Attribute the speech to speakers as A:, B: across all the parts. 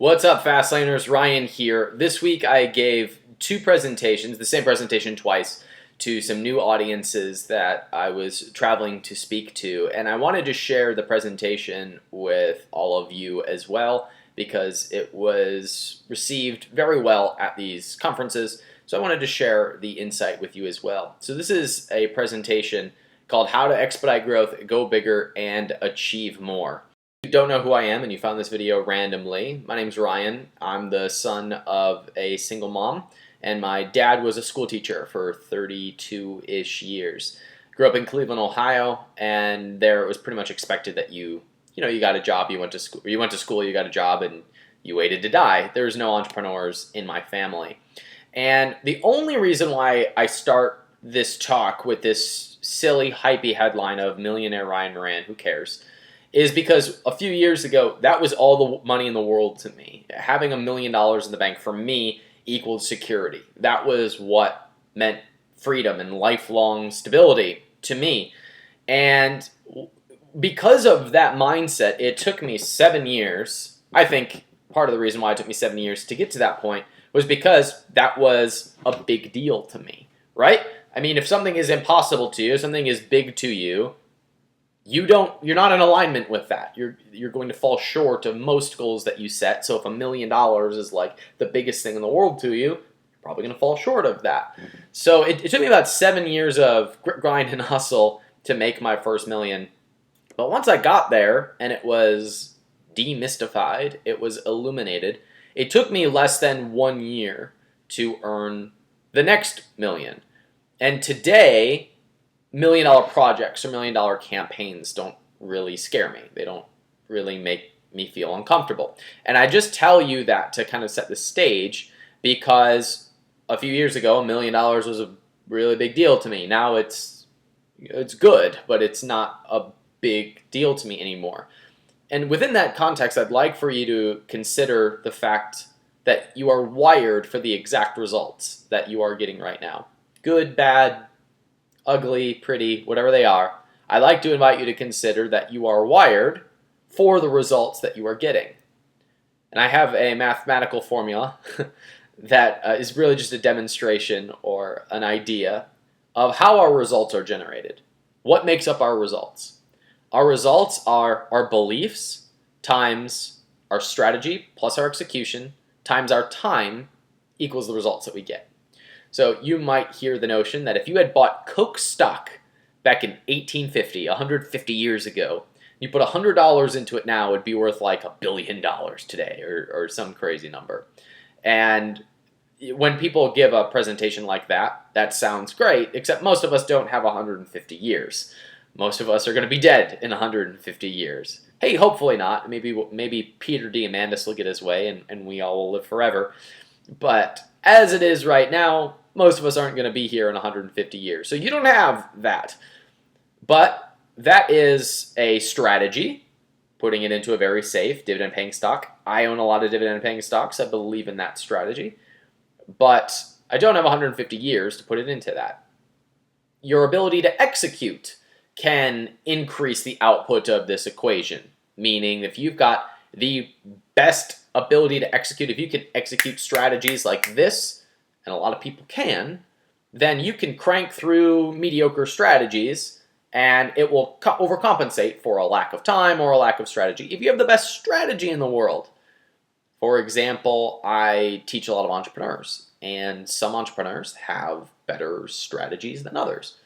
A: What's up, Fastlaners? Ryan here. This week I gave two presentations, the same presentation twice, to some new audiences that I was traveling to speak to, and I wanted to share the presentation with all of you as well because it was received very well at these conferences, so I wanted to share the insight with you as well. So this is a presentation called How to Expedite Growth, Go Bigger, and Achieve More. If you don't know who I am and you found this video randomly, my name's Ryan. I'm the son of a single mom, and my dad was a school teacher for 32-ish years. Grew up in Cleveland, Ohio, and there it was pretty much expected that you got a job, you went to school, you got a job, and you waited to die. There was no entrepreneurs in my family. And the only reason why I start this talk with this silly, hypey headline of Millionaire Ryan Moran, who cares, is because a few years ago, that was all the money in the world to me. Having $1 million in the bank for me equaled security. That was what meant freedom and lifelong stability to me. And because of that mindset, it took me 7 years. I think part of the reason why it took me 7 years to get to that point was because that was a big deal to me, right? I mean, if something is impossible to you, something is big to you, you're not in alignment with that. You're going to fall short of most goals that you set. So if $1 million is like the biggest thing in the world to you, you're probably going to fall short of that. So it took me about 7 years of grit, grind, and hustle to make my first million. But once I got there and it was demystified, it was illuminated, it took me less than 1 year to earn the next million. And today, $1 million projects or $1 million campaigns don't really scare me. They don't really make me feel uncomfortable. And I just tell you that to kind of set the stage because a few years ago, $1 million was a really big deal to me. Now it's good, but it's not a big deal to me anymore. And within that context, I'd like for you to consider the fact that you are wired for the exact results that you are getting right now. Good, bad, ugly, pretty, whatever they are, I'd like to invite you to consider that you are wired for the results that you are getting. And I have a mathematical formula that is really just a demonstration or an idea of how our results are generated. What makes up our results? Our results are our beliefs times our strategy plus our execution times our time equals the results that we get. So you might hear the notion that if you had bought Coke stock back in 1850, 150 years ago, you put $100 into it now, it would be worth like $1 billion today or some crazy number. And when people give a presentation like that, that sounds great, except most of us don't have 150 years. Most of us are going to be dead in 150 years. Hey, hopefully not. Maybe Peter Diamandis will get his way and we all will live forever. But as it is right now, most of us aren't going to be here in 150 years. So you don't have that. But that is a strategy, putting it into a very safe dividend-paying stock. I own a lot of dividend-paying stocks. I believe in that strategy. But I don't have 150 years to put it into that. Your ability to execute can increase the output of this equation. Meaning if you've got the best ability to execute, if you can execute strategies like this, and a lot of people can, then you can crank through mediocre strategies and it will overcompensate for a lack of time or a lack of strategy. If you have the best strategy in the world, for example, I teach a lot of entrepreneurs, and some entrepreneurs have better strategies than others.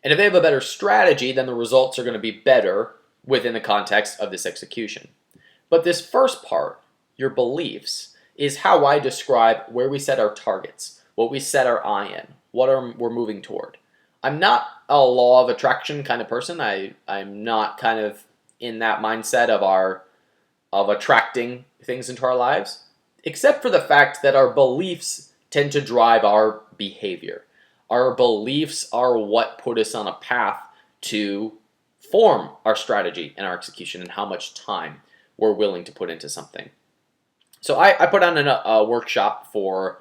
A: And if they have a better strategy, then the results are going to be better within the context of this execution. But this first part, your beliefs, is how I describe where we set our targets, what we set our eye in, what we're moving toward. I'm not a law of attraction kind of person. I'm not kind of in that mindset of attracting things into our lives, except for the fact that our beliefs tend to drive our behavior. Our beliefs are what put us on a path to form our strategy and our execution and how much time we're willing to put into something. So I put on a workshop for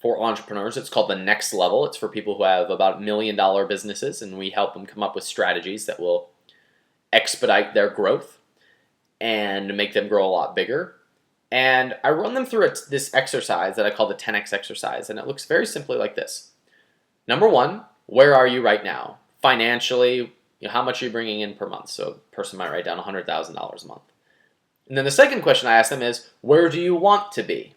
A: entrepreneurs. It's called The Next Level. It's for people who have about $1 million businesses, and we help them come up with strategies that will expedite their growth and make them grow a lot bigger. And I run them through this exercise that I call the 10x exercise, and it looks very simply like this. Number one, where are you right now? Financially, how much are you bringing in per month? So a person might write down $100,000 a month. And then the second question I ask them is, where do you want to be?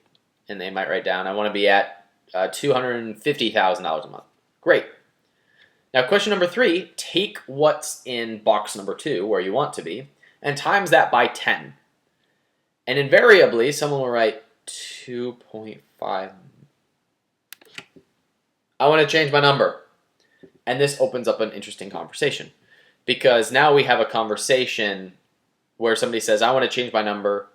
A: And they might write down, I want to be at $250,000 a month. Great. Now, question number three, take what's in box number two, where you want to be, and times that by 10. And invariably, someone will write 2.5. I want to change my number. And this opens up an interesting conversation, because now we have a conversation where somebody says, I want to change my number.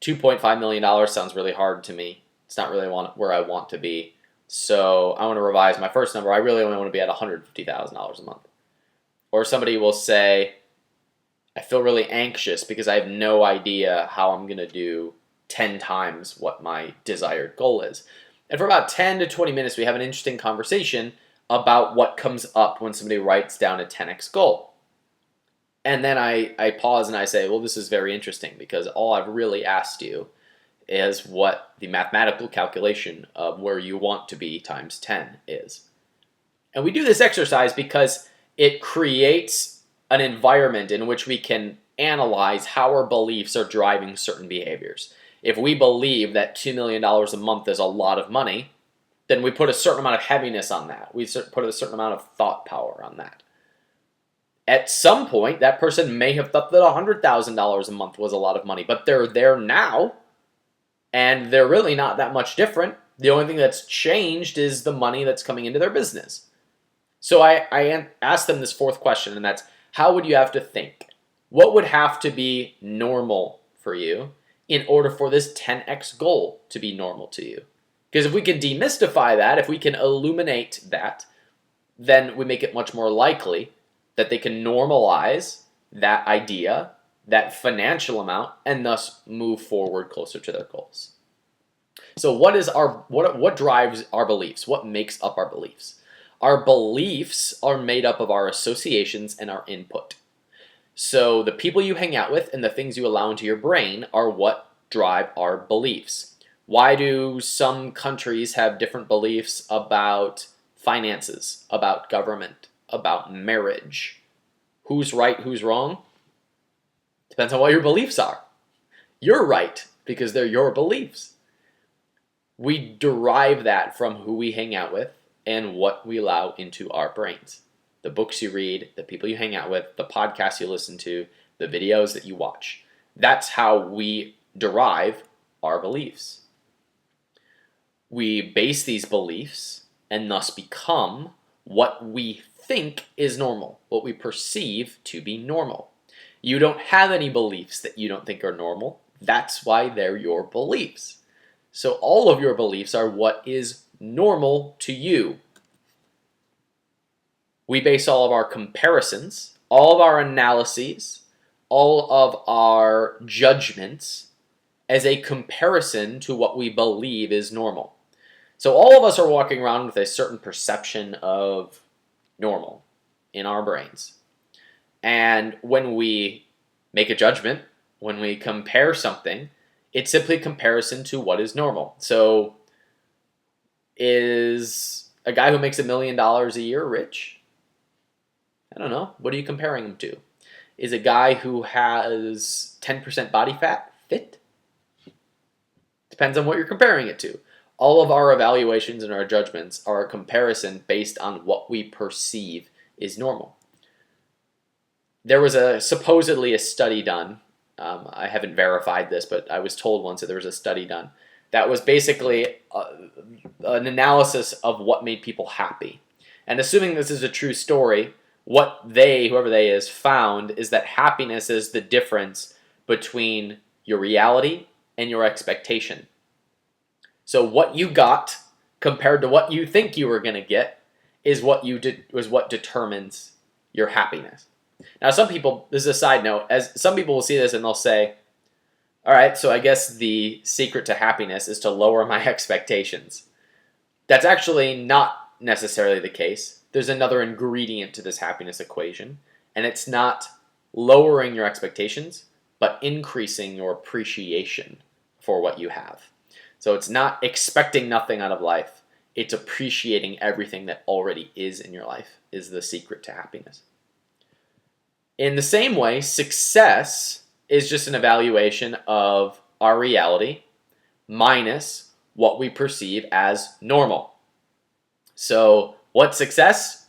A: $2.5 million sounds really hard to me. It's not really where I want to be. So I want to revise my first number. I really only want to be at $150,000 a month. Or somebody will say, I feel really anxious because I have no idea how I'm going to do 10 times what my desired goal is. And for about 10 to 20 minutes, we have an interesting conversation about what comes up when somebody writes down a 10x goal. And then I pause and I say, well, this is very interesting, because all I've really asked you is what the mathematical calculation of where you want to be times 10 is. And we do this exercise because it creates an environment in which we can analyze how our beliefs are driving certain behaviors. If we believe that $2 million a month is a lot of money, then we put a certain amount of heaviness on that. We put a certain amount of thought power on that. At some point, that person may have thought that $100,000 a month was a lot of money, but they're there now, and they're really not that much different. The only thing that's changed is the money that's coming into their business. So I asked them this fourth question, and that's, how would you have to think? What would have to be normal for you in order for this 10x goal to be normal to you? Because if we can demystify that, if we can illuminate that, then we make it much more likely that they can normalize that idea, that financial amount, and thus move forward closer to their goals. So what drives our beliefs? What makes up our beliefs? Our beliefs are made up of our associations and our input. So the people you hang out with and the things you allow into your brain are what drive our beliefs. Why do some countries have different beliefs about finances, about government, about marriage? Who's right, who's wrong? Depends on what your beliefs are. You're right because they're your beliefs. We derive that from who we hang out with and what we allow into our brains. The books you read, the people you hang out with, the podcasts you listen to, the videos that you watch. That's how we derive our beliefs. We base these beliefs and thus become what we think is normal, what we perceive to be normal. You don't have any beliefs that you don't think are normal. That's why they're your beliefs. So all of your beliefs are what is normal to you. We base all of our comparisons, all of our analyses, all of our judgments as a comparison to what we believe is normal. So all of us are walking around with a certain perception of normal in our brains. And when we make a judgment, when we compare something, it's simply a comparison to what is normal. So is a guy who makes $1 million a year rich? I don't know. What are you comparing him to? Is a guy who has 10% body fat fit? Depends on what you're comparing it to. All of our evaluations and our judgments are a comparison based on what we perceive is normal. There was supposedly a study done. I haven't verified this, but I was told once that there was a study done that was basically an analysis of what made people happy. And assuming this is a true story, what whoever they is, found is that happiness is the difference between your reality and your expectation. So what you got compared to what you think you were going to get is what determines your happiness. Now, some people, this is a side note, as some people will see this and they'll say, all right, so I guess the secret to happiness is to lower my expectations. That's actually not necessarily the case. There's another ingredient to this happiness equation, and it's not lowering your expectations, but increasing your appreciation for what you have. So it's not expecting nothing out of life. It's appreciating everything that already is in your life is the secret to happiness. In the same way, success is just an evaluation of our reality minus what we perceive as normal. So what's success?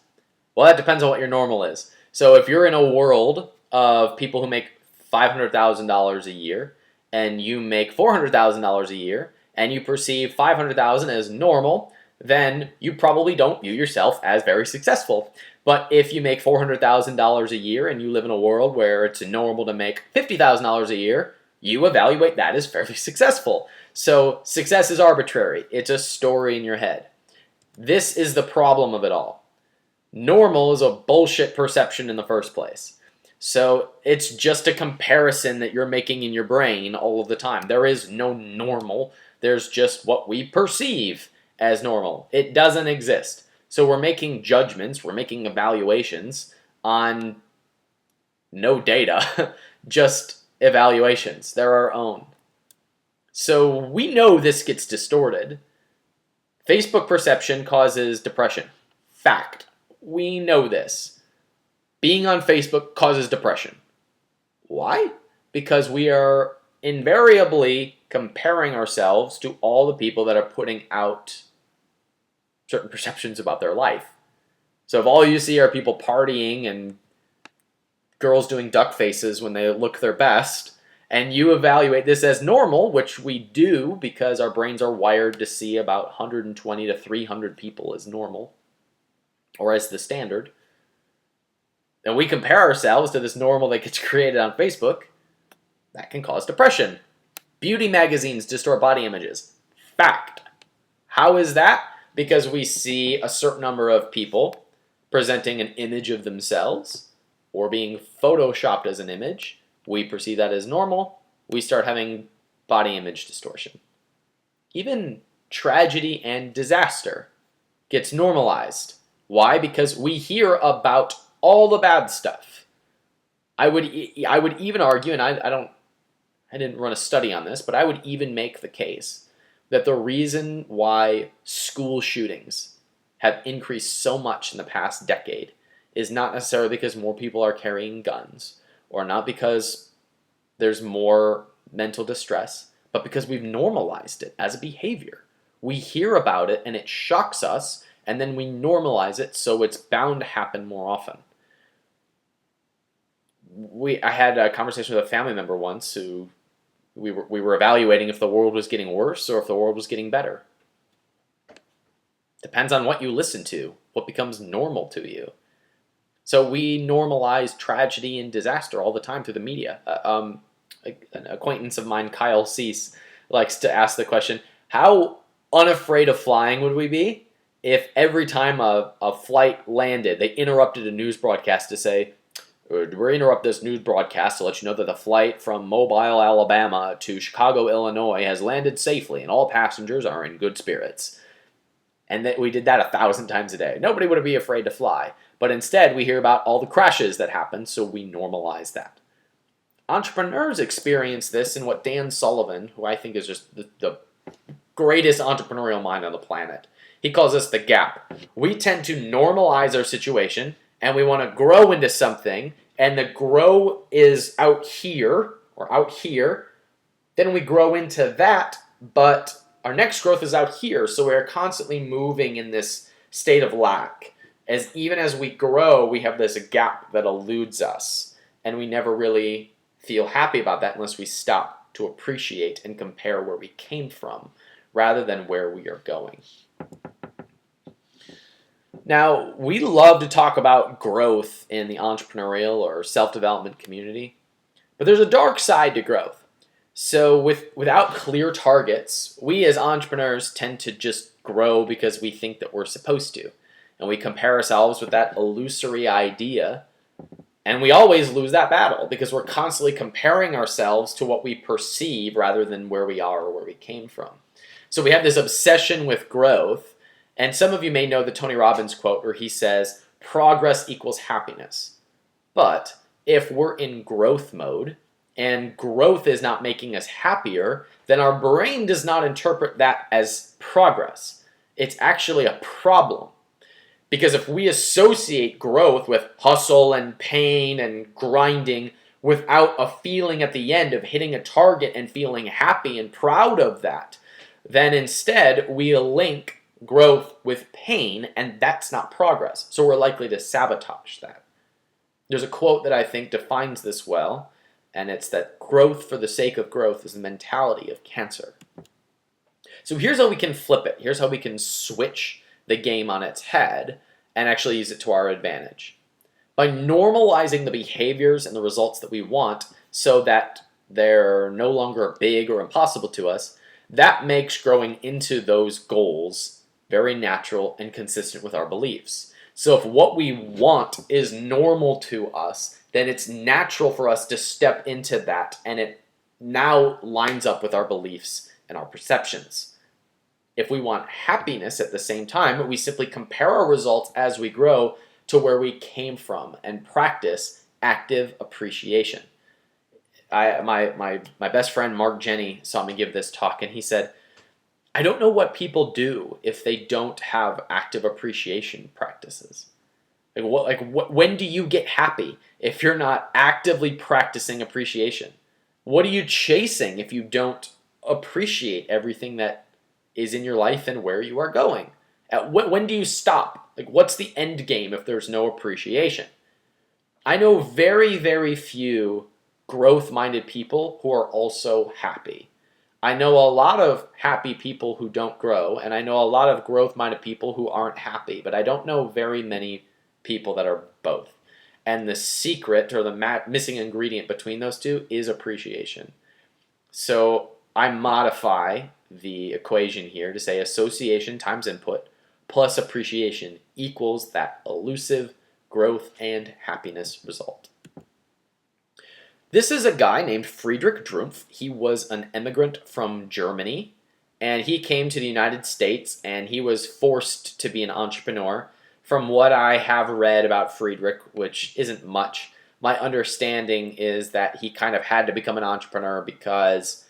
A: Well, that depends on what your normal is. So if you're in a world of people who make $500,000 a year and you make $400,000 a year and you perceive $500,000 as normal, then you probably don't view yourself as very successful. But if you make $400,000 a year and you live in a world where it's normal to make $50,000 a year, you evaluate that as fairly successful. So success is arbitrary. It's a story in your head. This is the problem of it all. Normal is a bullshit perception in the first place. So it's just a comparison that you're making in your brain all of the time. There is no normal. There's just what we perceive as normal. It doesn't exist. So we're making judgments, we're making evaluations on no data, just evaluations. They're our own. So we know this gets distorted. Facebook perception causes depression. Fact. We know this. Being on Facebook causes depression. Why? Because we are invariably comparing ourselves to all the people that are putting out certain perceptions about their life. So if all you see are people partying and girls doing duck faces when they look their best, and you evaluate this as normal, which we do because our brains are wired to see about 120 to 300 people as normal, or as the standard, and we compare ourselves to this normal that gets created on Facebook, that can cause depression. Beauty magazines distort body images. Fact. How is that? Because we see a certain number of people presenting an image of themselves or being photoshopped as an image. We perceive that as normal. We start having body image distortion. Even tragedy and disaster gets normalized. Why? Because we hear about all the bad stuff. I would even argue, and I didn't run a study on this, but I would even make the case that the reason why school shootings have increased so much in the past decade is not necessarily because more people are carrying guns, or not because there's more mental distress, but because we've normalized it as a behavior. We hear about it and it shocks us, and then we normalize it, so it's bound to happen more often. I had a conversation with a family member once who we were evaluating if the world was getting worse or if the world was getting better. Depends on what you listen to, what becomes normal to you. So we normalize tragedy and disaster all the time through the media. An acquaintance of mine, Kyle Cease, likes to ask the question, how unafraid of flying would we be if every time a flight landed, they interrupted a news broadcast to say, we're interrupt this news broadcast to let you know that the flight from Mobile, Alabama to Chicago, Illinois has landed safely and all passengers are in good spirits. And that we did that 1,000 times a day. Nobody would be afraid to fly. But instead, we hear about all the crashes that happen, so we normalize that. Entrepreneurs experience this in what Dan Sullivan, who I think is just the greatest entrepreneurial mind on the planet, he calls this the gap. We tend to normalize our situation, and we want to grow into something, and the grow is out here, or out here, then we grow into that, but our next growth is out here, so we're constantly moving in this state of lack. Even as we grow, we have this gap that eludes us, and we never really feel happy about that unless we stop to appreciate and compare where we came from, rather than where we are going. Now, we love to talk about growth in the entrepreneurial or self-development community, but there's a dark side to growth. So without clear targets, we as entrepreneurs tend to just grow because we think that we're supposed to. And we compare ourselves with that illusory idea, and we always lose that battle because we're constantly comparing ourselves to what we perceive rather than where we are or where we came from. So we have this obsession with growth. And some of you may know the Tony Robbins quote where he says, progress equals happiness. But if we're in growth mode and growth is not making us happier, then our brain does not interpret that as progress. It's actually a problem. Because if we associate growth with hustle and pain and grinding without a feeling at the end of hitting a target and feeling happy and proud of that, then instead we link growth with pain, and that's not progress. So we're likely to sabotage that. There's a quote that I think defines this well, and it's that growth for the sake of growth is the mentality of cancer. So here's how we can flip it. Here's how we can switch the game on its head and actually use it to our advantage. By normalizing the behaviors and the results that we want so that they're no longer big or impossible to us, that makes growing into those goals very natural and consistent with our beliefs. So if what we want is normal to us, then it's natural for us to step into that, and it now lines up with our beliefs and our perceptions. If we want happiness at the same time, we simply compare our results as we grow to where we came from and practice active appreciation. My best friend Mark Jenny saw me give this talk, and he said, I don't know what people do if they don't have active appreciation practices. When do you get happy if you're not actively practicing appreciation? What are you chasing if you don't appreciate everything that is in your life and where you are going? When do you stop? What's the end game if there's no appreciation? I know very, very few growth-minded people who are also happy. I know a lot of happy people who don't grow, and I know a lot of growth-minded people who aren't happy, but I don't know very many people that are both. And the secret, or the missing ingredient between those two, is appreciation. So I modify the equation here to say association times input plus appreciation equals that elusive growth and happiness result. This is a guy named Friedrich Drumpf. He was an immigrant from Germany, and he came to the United States, and he was forced to be an entrepreneur. From what I have read about Friedrich, which isn't much, my understanding is that he kind of had to become an entrepreneur because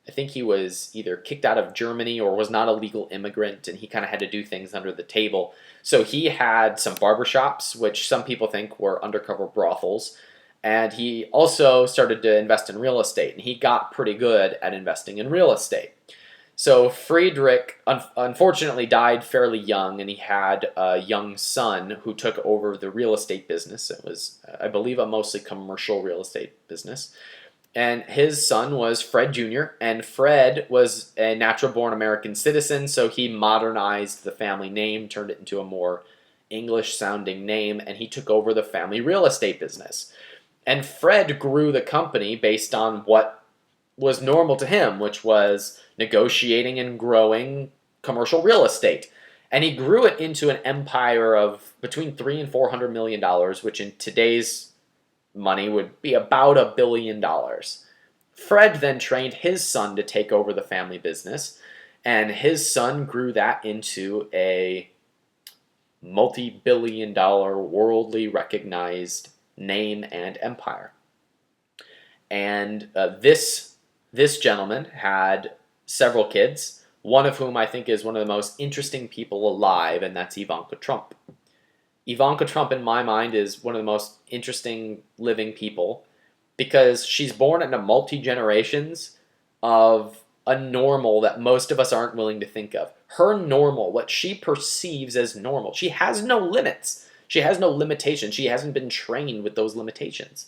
A: I think he was either kicked out of Germany or was not a legal immigrant, and he kind of had to do things under the table. So he had some barbershops, which some people think were undercover brothels, and he also started to invest in real estate, and he got pretty good at investing in real estate. So Friedrich unfortunately died fairly young, and he had a young son who took over the real estate business. It was, I believe, a mostly commercial real estate business. And his son was Fred Jr., and Fred was a natural-born American citizen, so he modernized the family name, turned it into a more English-sounding name, and he took over the family real estate business. And Fred grew the company based on what was normal to him, which was negotiating and growing commercial real estate. And he grew it into an empire of between $300 and $400 million, which in today's money would be about $1 billion. Fred then trained his son to take over the family business, and his son grew that into a multi-billion-dollar, worldly recognized name and empire. And this gentleman had several kids, one of whom I think is one of the most interesting people alive, and that's Ivanka Trump. Ivanka Trump, in my mind, is one of the most interesting living people because she's born into multi-generations of a normal that most of us aren't willing to think of. Her normal, what she perceives as normal, she has no limits. She has no limitations. She hasn't been trained with those limitations.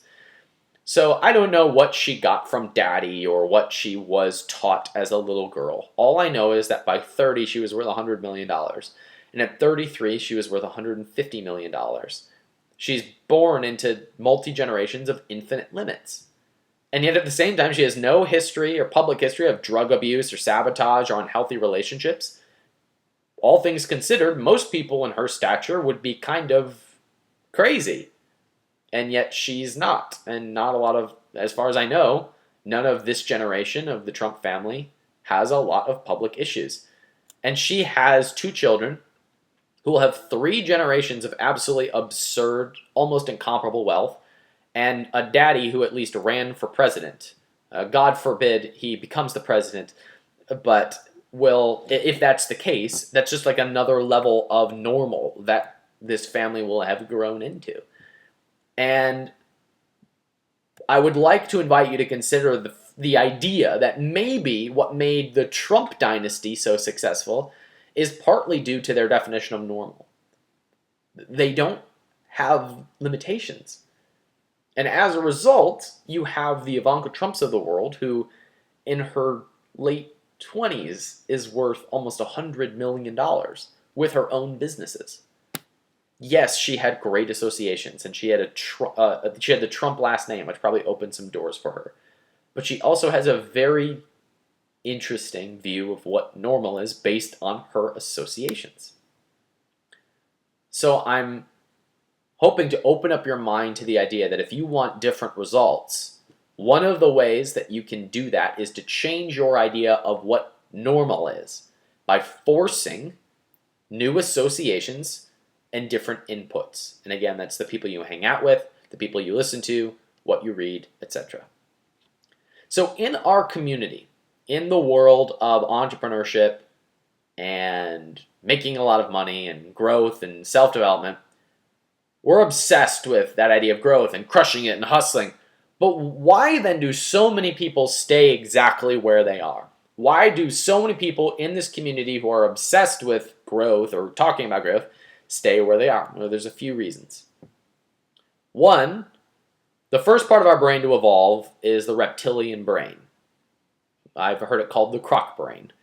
A: So I don't know what she got from daddy or what she was taught as a little girl. All I know is that by 30, she was worth $100 million. And at 33, she was worth $150 million. She's born into multi-generations of infinite limits. And yet at the same time, she has no history or public history of drug abuse or sabotage or unhealthy relationships. All things considered, most people in her stature would be kind of crazy. And yet she's not. And not a lot of, as far as I know, none of this generation of the Trump family has a lot of public issues. And she has 2 children who will have 3 generations of absolutely absurd, almost incomparable wealth. and a daddy who at least ran for president. God forbid he becomes the president, but if that's the case, that's just like another level of normal that this family will have grown into. And I would like to invite you to consider the idea that maybe what made the Trump dynasty so successful is partly due to their definition of normal. They don't have limitations. And as a result, you have the Ivanka Trumps of the world who, in her late 20s, is worth almost $100 million with her own businesses. Yes, she had great associations, and she had the Trump last name, which probably opened some doors for her. But she also has a very interesting view of what normal is based on her associations. So I'm hoping to open up your mind to the idea that if you want different results, one of the ways that you can do that is to change your idea of what normal is by forcing new associations and different inputs. And again, that's the people you hang out with, the people you listen to, what you read, etc. So in our community, in the world of entrepreneurship and making a lot of money and growth and self-development, we're obsessed with that idea of growth and crushing it and hustling. But why then do so many people stay exactly where they are? Why do so many people in this community who are obsessed with growth or talking about growth stay where they are? Well, there's a few reasons. One, the first part of our brain to evolve is the reptilian brain. I've heard it called the croc brain.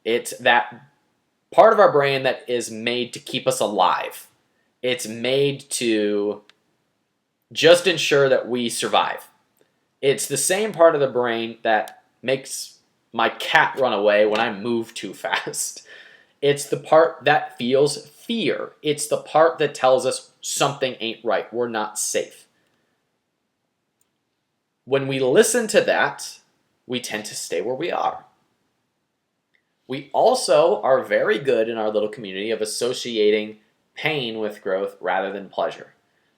A: It's that part of our brain that is made to keep us alive. It's made to just ensure that we survive. It's the same part of the brain that makes my cat run away when I move too fast. It's the part that feels fear. It's the part that tells us something ain't right. We're not safe. When we listen to that, we tend to stay where we are. We also are very good in our little community of associating pain with growth rather than pleasure.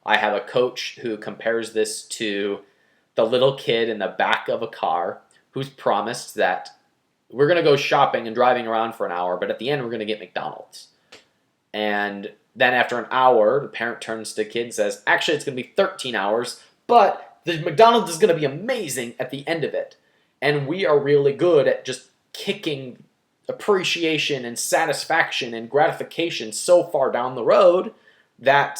A: I have a coach who compares this to the little kid in the back of a car who's promised that we're going to go shopping and driving around for an hour, but at the end we're going to get McDonald's. And then after an hour, the parent turns to the kid and says, actually it's going to be 13 hours, but the McDonald's is going to be amazing at the end of it. And we are really good at just kicking appreciation and satisfaction and gratification so far down the road that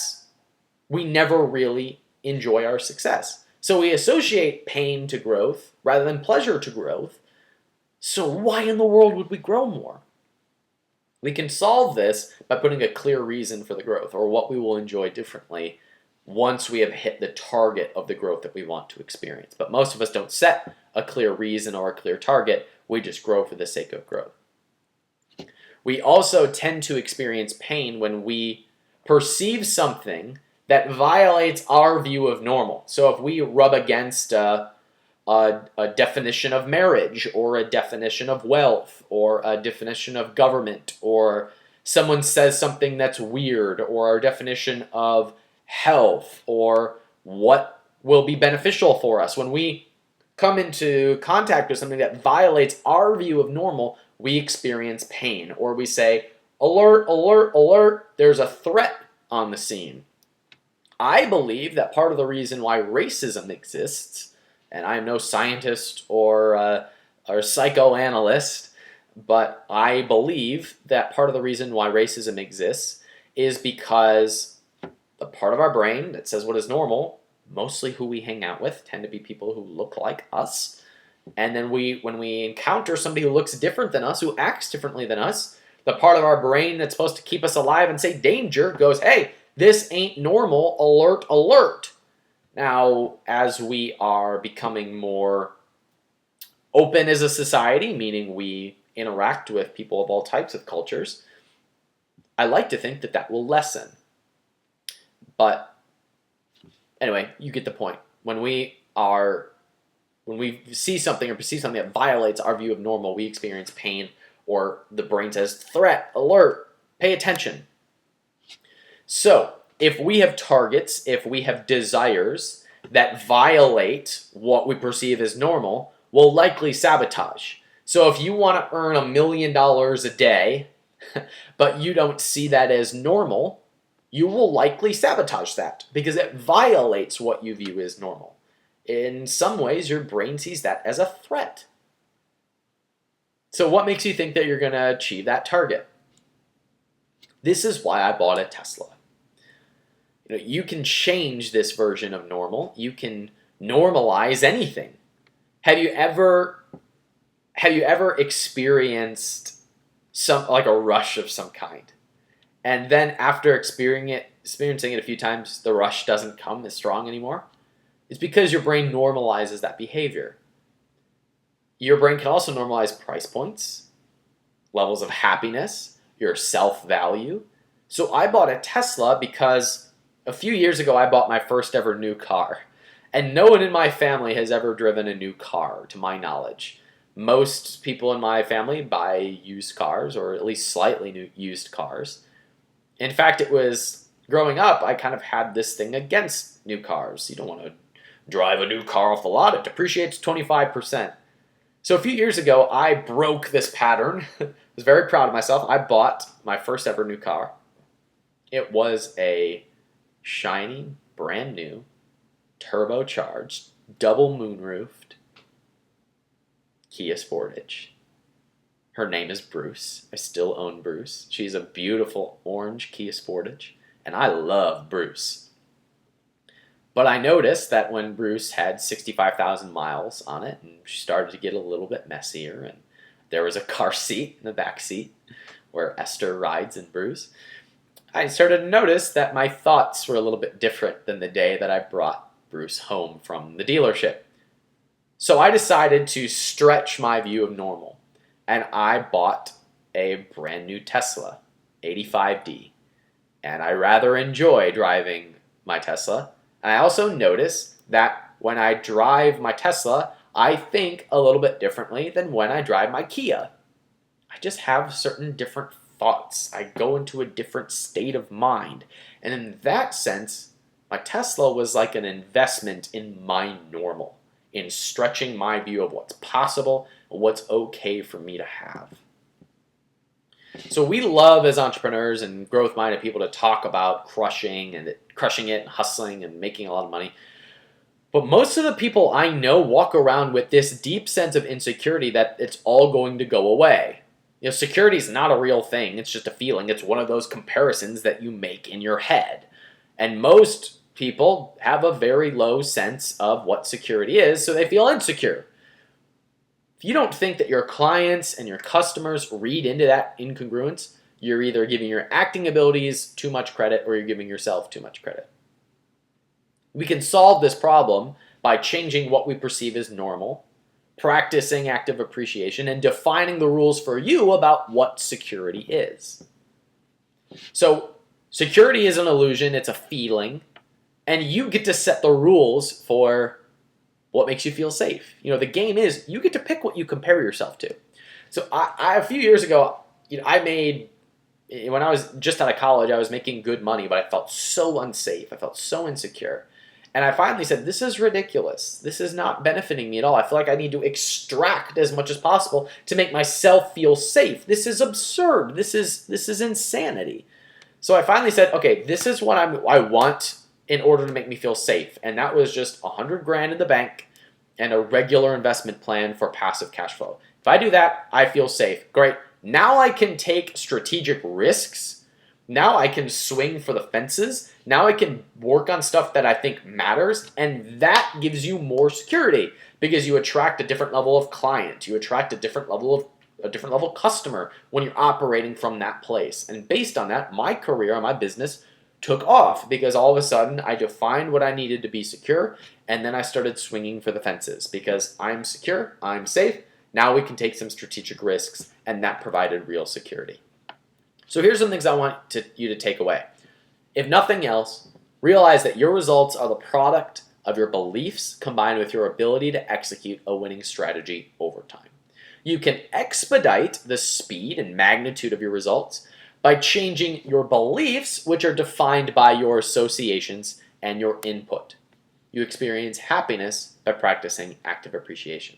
A: we never really enjoy our success. So we associate pain to growth rather than pleasure to growth. So why in the world would we grow more? We can solve this by putting a clear reason for the growth or what we will enjoy differently once we have hit the target of the growth that we want to experience. But most of us don't set a clear reason or a clear target. We just grow for the sake of growth. We also tend to experience pain when we perceive something that violates our view of normal. So if we rub against a definition of marriage or a definition of wealth or a definition of government, or someone says something that's weird, or our definition of health or what will be beneficial for us, when we come into contact with something that violates our view of normal, we experience pain, or we say, alert, alert, alert, there's a threat on the scene. I believe that part of the reason why racism exists, and I am no scientist or psychoanalyst, but I believe that part of the reason why racism exists is because the part of our brain that says what is normal, mostly who we hang out with, tend to be people who look like us. And then when we encounter somebody who looks different than us, who acts differently than us, the part of our brain that's supposed to keep us alive and say danger goes, hey, this ain't normal, alert, alert. Now, as we are becoming more open as a society, meaning we interact with people of all types of cultures, I like to think that that will lessen. But anyway, you get the point. When we see something or perceive something that violates our view of normal, we experience pain, or the brain says, threat, alert, pay attention. So, if we have targets, if we have desires that violate what we perceive as normal will likely sabotage. So if you want to earn $1 million a day, but you don't see that as normal, you will likely sabotage that because it violates what you view as normal. In some ways, your brain sees that as a threat. So what makes you think that you're going to achieve that target? This is why I bought a Tesla. You can change this version of normal. You can normalize anything. Have you ever experienced like a rush of some kind, and then after experiencing it a few times, the rush doesn't come as strong anymore? It's because your brain normalizes that behavior. Your brain can also normalize price points, levels of happiness, your self-value. So I bought a Tesla because a few years ago I bought my first ever new car. And no one in my family has ever driven a new car, to my knowledge. Most people in my family buy used cars, or at least slightly new used cars. In fact, it was growing up, I kind of had this thing against new cars. You don't want to drive a new car off the lot. It depreciates 25%. So a few years ago, I broke this pattern. I was very proud of myself. I bought my first ever new car. It was a shiny, brand new, turbocharged, double moonroofed Kia Sportage. Her name is Bruce. I still own Bruce. She's a beautiful orange Kia Sportage, and I love Bruce. But I noticed that when Bruce had 65,000 miles on it, and she started to get a little bit messier, and there was a car seat in the back seat where Esther rides in Bruce, I started to notice that my thoughts were a little bit different than the day that I brought Bruce home from the dealership. So I decided to stretch my view of normal, and I bought a brand new Tesla 85D, and I rather enjoy driving my Tesla. And I also notice that when I drive my Tesla, I think a little bit differently than when I drive my Kia. I just have certain different thoughts. I go into a different state of mind. And in that sense, my Tesla was like an investment in my normal, in stretching my view of what's possible and what's okay for me to have. So we love as entrepreneurs and growth-minded people to talk about crushing it and hustling and making a lot of money. But most of the people I know walk around with this deep sense of insecurity that it's all going to go away. Security is not a real thing. It's just a feeling. It's one of those comparisons that you make in your head. And most people have a very low sense of what security is, so they feel insecure. If you don't think that your clients and your customers read into that incongruence, you're either giving your acting abilities too much credit or you're giving yourself too much credit. We can solve this problem by changing what we perceive as normal, practicing active appreciation, and defining the rules for you about what security is. So, security is an illusion, it's a feeling, and you get to set the rules for what makes you feel safe. The game is you get to pick what you compare yourself to. So I a few years ago, when I was just out of college, I was making good money, but I felt so unsafe. I felt so insecure. And I finally said, this is ridiculous. This is not benefiting me at all. I feel like I need to extract as much as possible to make myself feel safe. This is absurd. This is insanity. So I finally said, okay, this is what I want in order to make me feel safe. And that was just $100,000 in the bank and a regular investment plan for passive cash flow. If I do that, I feel safe. Great. Now I can take strategic risks. Now I can swing for the fences. Now I can work on stuff that I think matters. And that gives you more security because you attract a different level of client. You attract a different level customer when you're operating from that place. And based on that, my career and my business took off because all of a sudden I defined what I needed to be secure, and then I started swinging for the fences because I'm secure, I'm safe. Now we can take some strategic risks, and that provided real security. So here's some things I want you to take away. If nothing else, realize that your results are the product of your beliefs combined with your ability to execute a winning strategy over time. You can expedite the speed and magnitude of your results by changing your beliefs, which are defined by your associations and your input. you experience happiness by practicing active appreciation.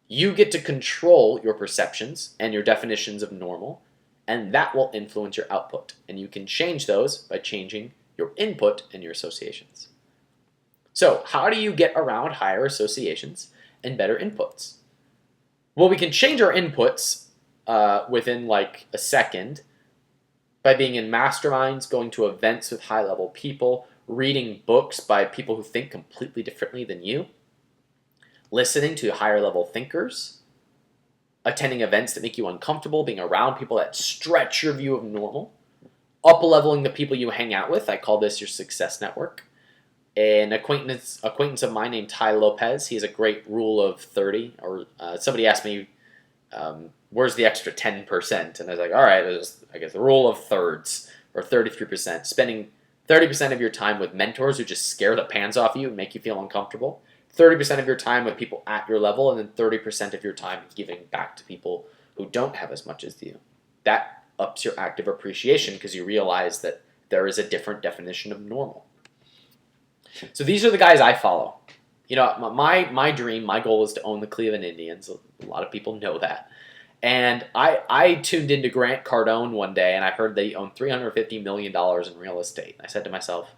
A: You get to control your perceptions and your definitions of normal, and that will influence your output. And you can change those by changing your input and your associations. So, how do you get around higher associations and better inputs? Well, we can change our inputs within like a second by being in masterminds, going to events with high-level people, reading books by people who think completely differently than you, listening to higher-level thinkers, attending events that make you uncomfortable, being around people that stretch your view of normal, up-leveling the people you hang out with. I call this your success network. An acquaintance of mine named Ty Lopez, he has a great rule of 30. Or somebody asked me, where's the extra 10%? And I was like, all right, I guess the rule of thirds, or 33%. Spending 30% of your time with mentors who just scare the pants off you and make you feel uncomfortable. 30% of your time with people at your level, and then 30% of your time giving back to people who don't have as much as you. That ups your active appreciation because you realize that there is a different definition of normal. So these are the guys I follow. You know, my dream, my goal is to own the Cleveland Indians. A lot of people know that. And I tuned into Grant Cardone one day, and I heard they own $350 million in real estate. I said to myself,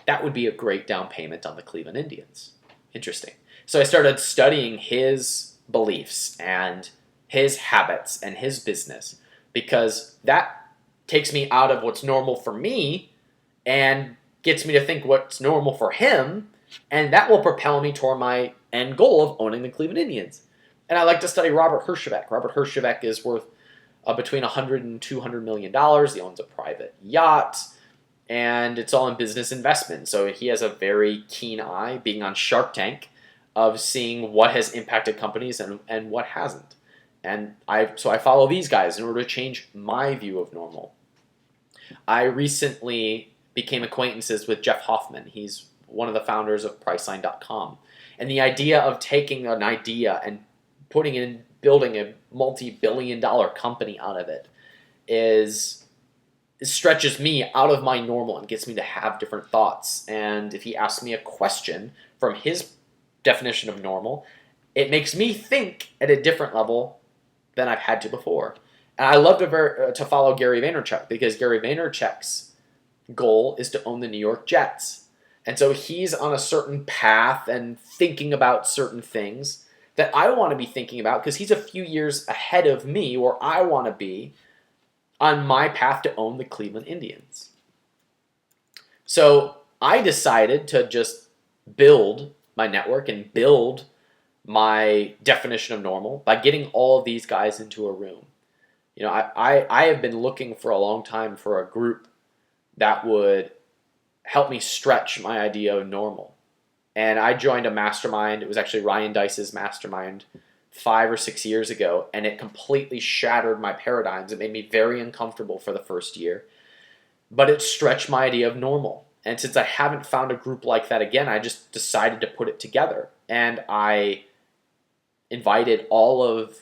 A: that would be a great down payment on the Cleveland Indians. Interesting. So I started studying his beliefs and his habits and his business, because that takes me out of what's normal for me and gets me to think what's normal for him, and that will propel me toward my end goal of owning the Cleveland Indians. And I like to study Robert Herjavec. Robert Herjavec is worth between $100 and $200 million. He owns a private yacht, and it's all in business investment. So he has a very keen eye, being on Shark Tank, of seeing what has impacted companies and what hasn't. And I follow these guys in order to change my view of normal. I recently became acquaintances with Jeff Hoffman. He's one of the founders of Priceline.com. And the idea of taking an idea and putting it in, building a multi-billion-dollar company out of it stretches me out of my normal and gets me to have different thoughts. And if he asks me a question from his definition of normal, it makes me think at a different level than I've had to before. And I love to follow Gary Vaynerchuk, because Gary Vaynerchuk's goal is to own the New York Jets. And so he's on a certain path and thinking about certain things that I want to be thinking about, because he's a few years ahead of me where I want to be on my path to own the Cleveland Indians. So I decided to just build my network and build my definition of normal by getting all of these guys into a room. You know, I have been looking for a long time for a group that would help me stretch my idea of normal. And I joined a mastermind. It was actually Ryan Dice's mastermind 5 or 6 years ago, and it completely shattered my paradigms. It made me very uncomfortable for the first year, but it stretched my idea of normal. And since I haven't found a group like that again, I just decided to put it together. And I invited all of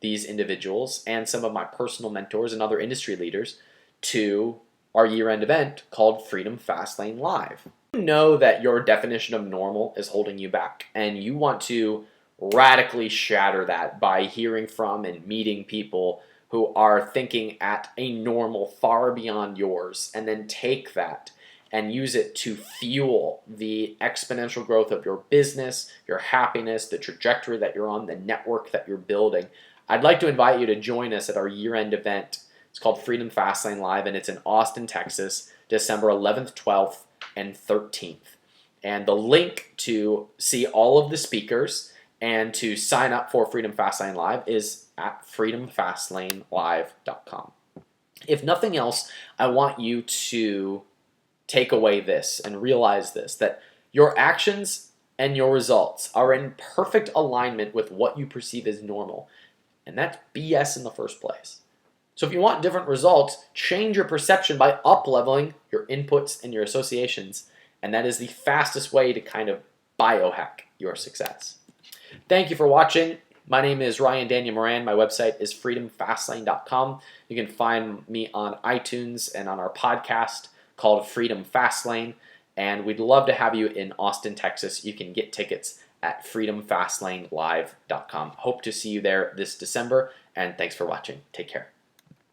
A: these individuals and some of my personal mentors and other industry leaders to our year-end event called Freedom Fastlane Live. You know that your definition of normal is holding you back, and you want to radically shatter that by hearing from and meeting people who are thinking at a normal far beyond yours, and then take that and use it to fuel the exponential growth of your business, your happiness, the trajectory that you're on, the network that you're building. I'd like to invite you to join us at our year-end event. It's called Freedom Fastlane Live, and it's in Austin, Texas, December 11th, 12th, and 13th. And the link to see all of the speakers and to sign up for Freedom Fastlane Live is at freedomfastlanelive.com. If nothing else, I want you to take away this and realize this, that your actions and your results are in perfect alignment with what you perceive as normal. And that's BS in the first place. So if you want different results, change your perception by up-leveling your inputs and your associations. And that is the fastest way to kind of biohack your success. Thank you for watching. My name is Ryan Daniel Moran. My website is freedomfastlane.com. You can find me on iTunes and on our podcast called Freedom Fastlane. and we'd love to have you in Austin, Texas. You can get tickets at freedomfastlanelive.com. Hope to see you there this December, and thanks for watching. Take care.